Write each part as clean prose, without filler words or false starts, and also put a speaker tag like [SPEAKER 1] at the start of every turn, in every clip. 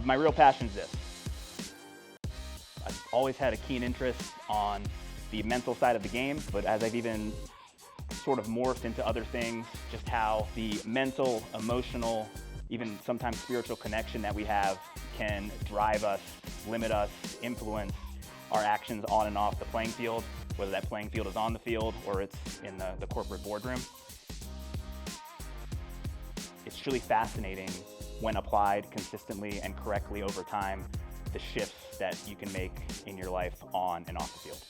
[SPEAKER 1] My real passion is this. I've always had a keen interest on the mental side of the game, but as I've even sort of morphed into other things, just how the mental, emotional, even sometimes spiritual connection that we have can drive us, limit us, influence our actions on and off the playing field, whether that playing field is on the field or it's in the corporate boardroom. It's truly fascinating when applied consistently and correctly over time, the shifts that you can make in your life on and off the field.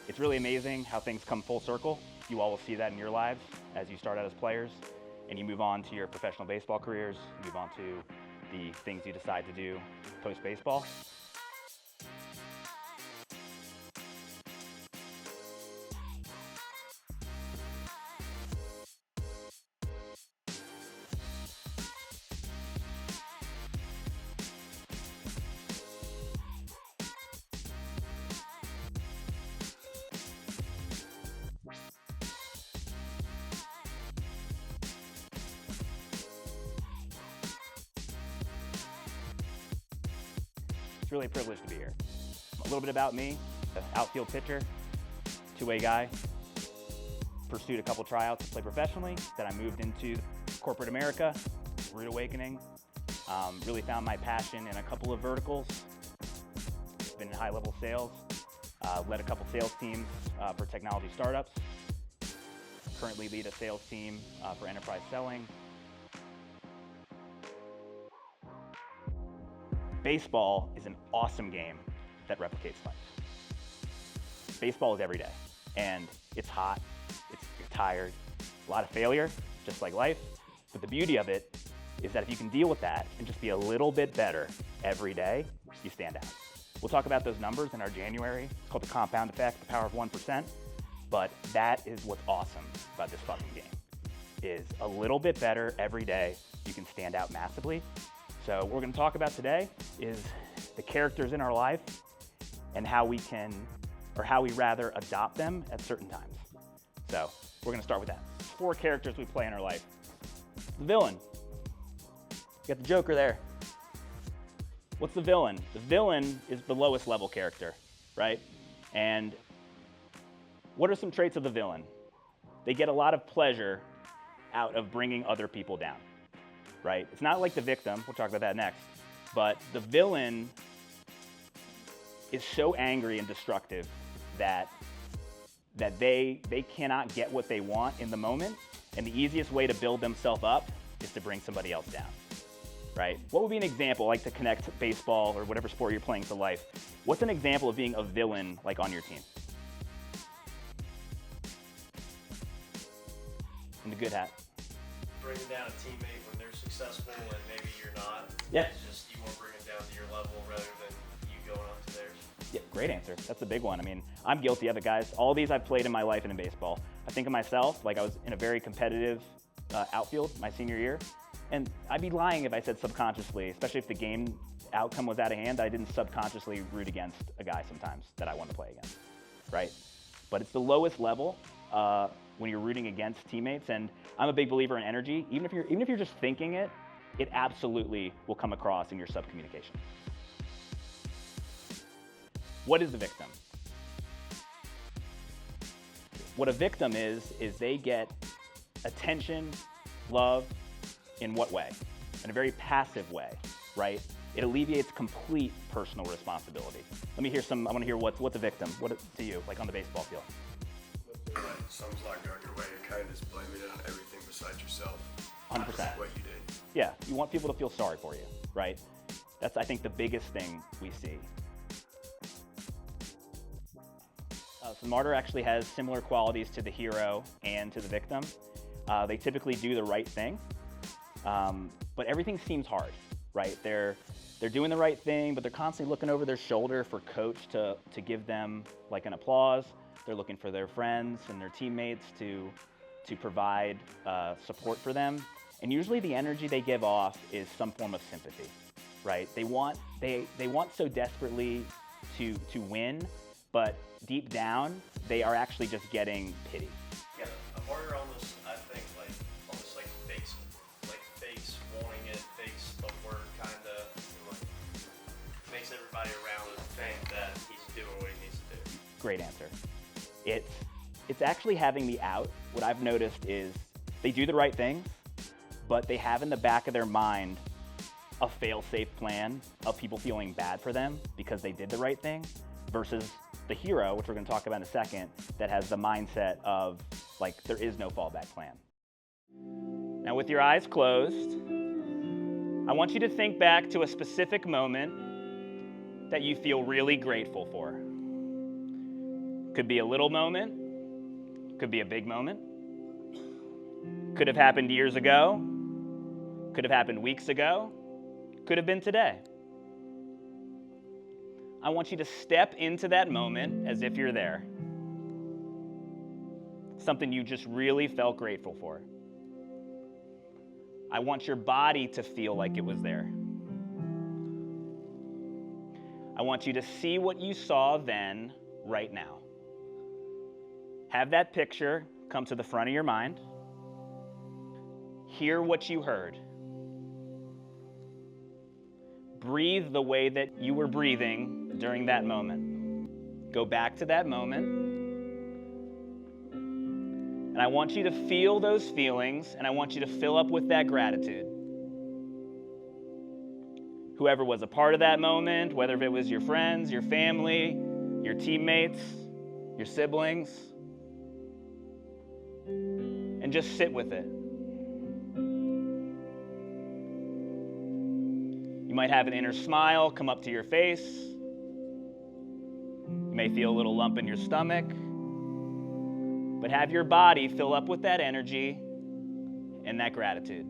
[SPEAKER 1] It's really amazing how things come full circle. You all will see that in your lives as you start out as players and you move on to your professional baseball careers, you move on to the things you decide to do post-baseball. It's really a privilege to be here. A little bit about me, an outfield pitcher, two-way guy, pursued a couple tryouts to play professionally, then I moved into corporate America, rude awakening, really found my passion in a couple of verticals, been in high-level sales, led a couple sales teams for technology startups, currently lead a sales team for enterprise selling. Baseball is an awesome game that replicates life. Baseball is every day, and it's hot, you're tired, a lot of failure, just like life. But the beauty of it is that if you can deal with that and just be a little bit better every day, you stand out. We'll talk about those numbers in our January. It's called the compound effect, the power of 1%. But that is what's awesome about this fucking game, is a little bit better every day, you can stand out massively. So what we're going to talk about today is the characters in our life and how we can, or how we rather adopt them at certain times. So we're going to start with that. 4 characters we play in our life. The villain. You got the Joker there. What's the villain? The villain is the lowest level character, right? And what are some traits of the villain? They get a lot of pleasure out of bringing other people down. Right? It's not like the victim, we'll talk about that next, but the villain is so angry and destructive that they cannot get what they want in the moment, and the easiest way to build themselves up is to bring somebody else down, right? What would be an example, like to connect baseball or whatever sport you're playing to life? What's an example of being a villain like on your team? In the good hat.
[SPEAKER 2] Bringing down a teammate when they're successful and maybe you're not.
[SPEAKER 1] Yeah.
[SPEAKER 2] It's just you want to bring them down to your level rather than you going on to theirs.
[SPEAKER 1] Yeah, great answer. That's a big one. I mean, I'm guilty of it, guys. All these I've played in my life and in baseball. I think of myself, like I was in a very competitive outfield my senior year, and I'd be lying if I said subconsciously, especially if the game outcome was out of hand, I didn't subconsciously root against a guy sometimes that I wanted to play against, right? But it's the lowest level when you're rooting against teammates, and I'm a big believer in energy. Even if you're just thinking it, it absolutely will come across in your subcommunication. What is the victim? What a victim is they get attention, love, in what way? In a very passive way, right? It alleviates complete personal responsibility. Let me hear I want to hear what's a victim, what to you, like on the baseball field.
[SPEAKER 3] Something's not going your way, you're kind of just blaming it on everything besides yourself.
[SPEAKER 1] 100%.
[SPEAKER 3] What you did.
[SPEAKER 1] Yeah, you want people to feel sorry for you, right? That's, I think, the biggest thing we see. So the martyr actually has similar qualities to the hero and to the victim. They typically do the right thing, but everything seems hard, right? They're doing the right thing, but they're constantly looking over their shoulder for coach to give them like an applause. They're looking for their friends and their teammates to provide support for them. And usually the energy they give off is some form of sympathy, right? They want so desperately to win but deep down, they are actually just getting pity.
[SPEAKER 2] Yeah, a martyr almost, I think, almost fakes wanting it, fakes the work, kind of, makes everybody around him think that he's doing what he needs to do.
[SPEAKER 1] Great answer. It's actually having the out. What I've noticed is they do the right things, but they have in the back of their mind a fail-safe plan of people feeling bad for them because they did the right thing, versus the hero, which we're going to talk about in a second, that has the mindset of there is no fallback plan. Now, with your eyes closed, I want you to think back to a specific moment that you feel really grateful for. Could be a little moment, could be a big moment, could have happened years ago, could have happened weeks ago, could have been today. I want you to step into that moment as if you're there. Something you just really felt grateful for. I want your body to feel like it was there. I want you to see what you saw then, right now. Have that picture come to the front of your mind. Hear what you heard. Breathe the way that you were breathing during that moment. Go back to that moment. And I want you to feel those feelings, and I want you to fill up with that gratitude. Whoever was a part of that moment, whether it was your friends, your family, your teammates, your siblings, and just sit with it. You might have an inner smile come up to your face. You may feel a little lump in your stomach. But have your body fill up with that energy and that gratitude.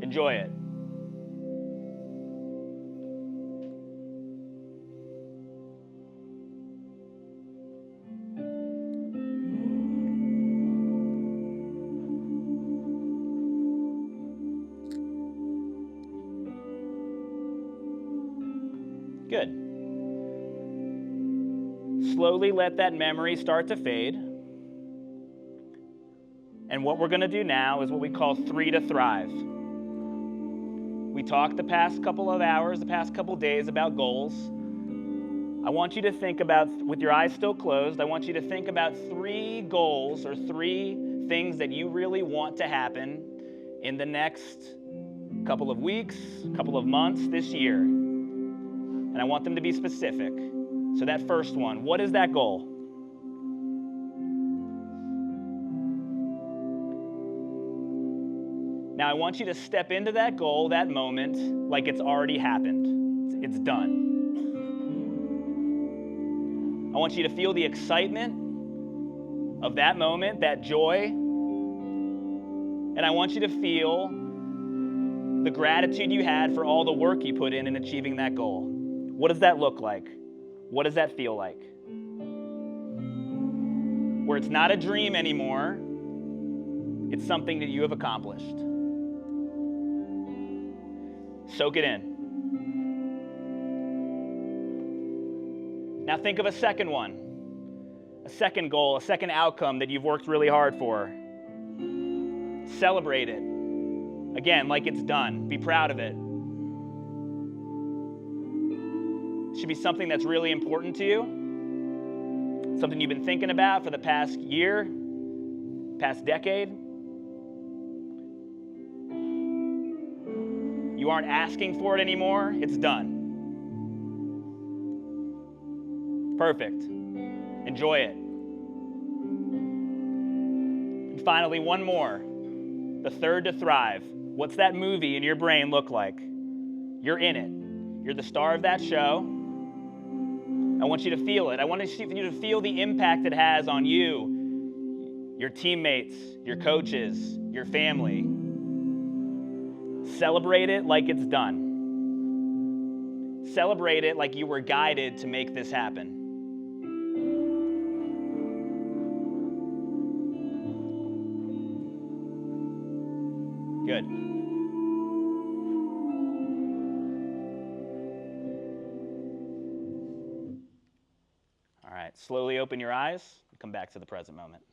[SPEAKER 1] Enjoy it. Good. Slowly let that memory start to fade. And what we're going to do now is what we call 3 to Thrive. We talked the past couple of hours, the past couple days about goals. I want you to think about, with your eyes still closed, I want you to think about 3 goals or 3 things that you really want to happen in the next couple of weeks, couple of months, this year. And I want them to be specific. So that first one, what is that goal? Now I want you to step into that goal, that moment, like it's already happened. It's done. I want you to feel the excitement of that moment, that joy. And I want you to feel the gratitude you had for all the work you put in achieving that goal. What does that look like? What does that feel like? Where it's not a dream anymore, it's something that you have accomplished. Soak it in. Now think of a second one, a second goal, a second outcome that you've worked really hard for. Celebrate it. Again, like it's done. Be proud of it. It should be something that's really important to you, something you've been thinking about for the past year, past decade. You aren't asking for it anymore. It's done. Perfect. Enjoy it. And finally, one more. The third to Thrive. What's that movie in your brain look like? You're in it. You're the star of that show. I want you to feel it. I want you to feel the impact it has on you, your teammates, your coaches, your family. Celebrate it like it's done. Celebrate it like you were guided to make this happen. Good. Slowly open your eyes and come back to the present moment.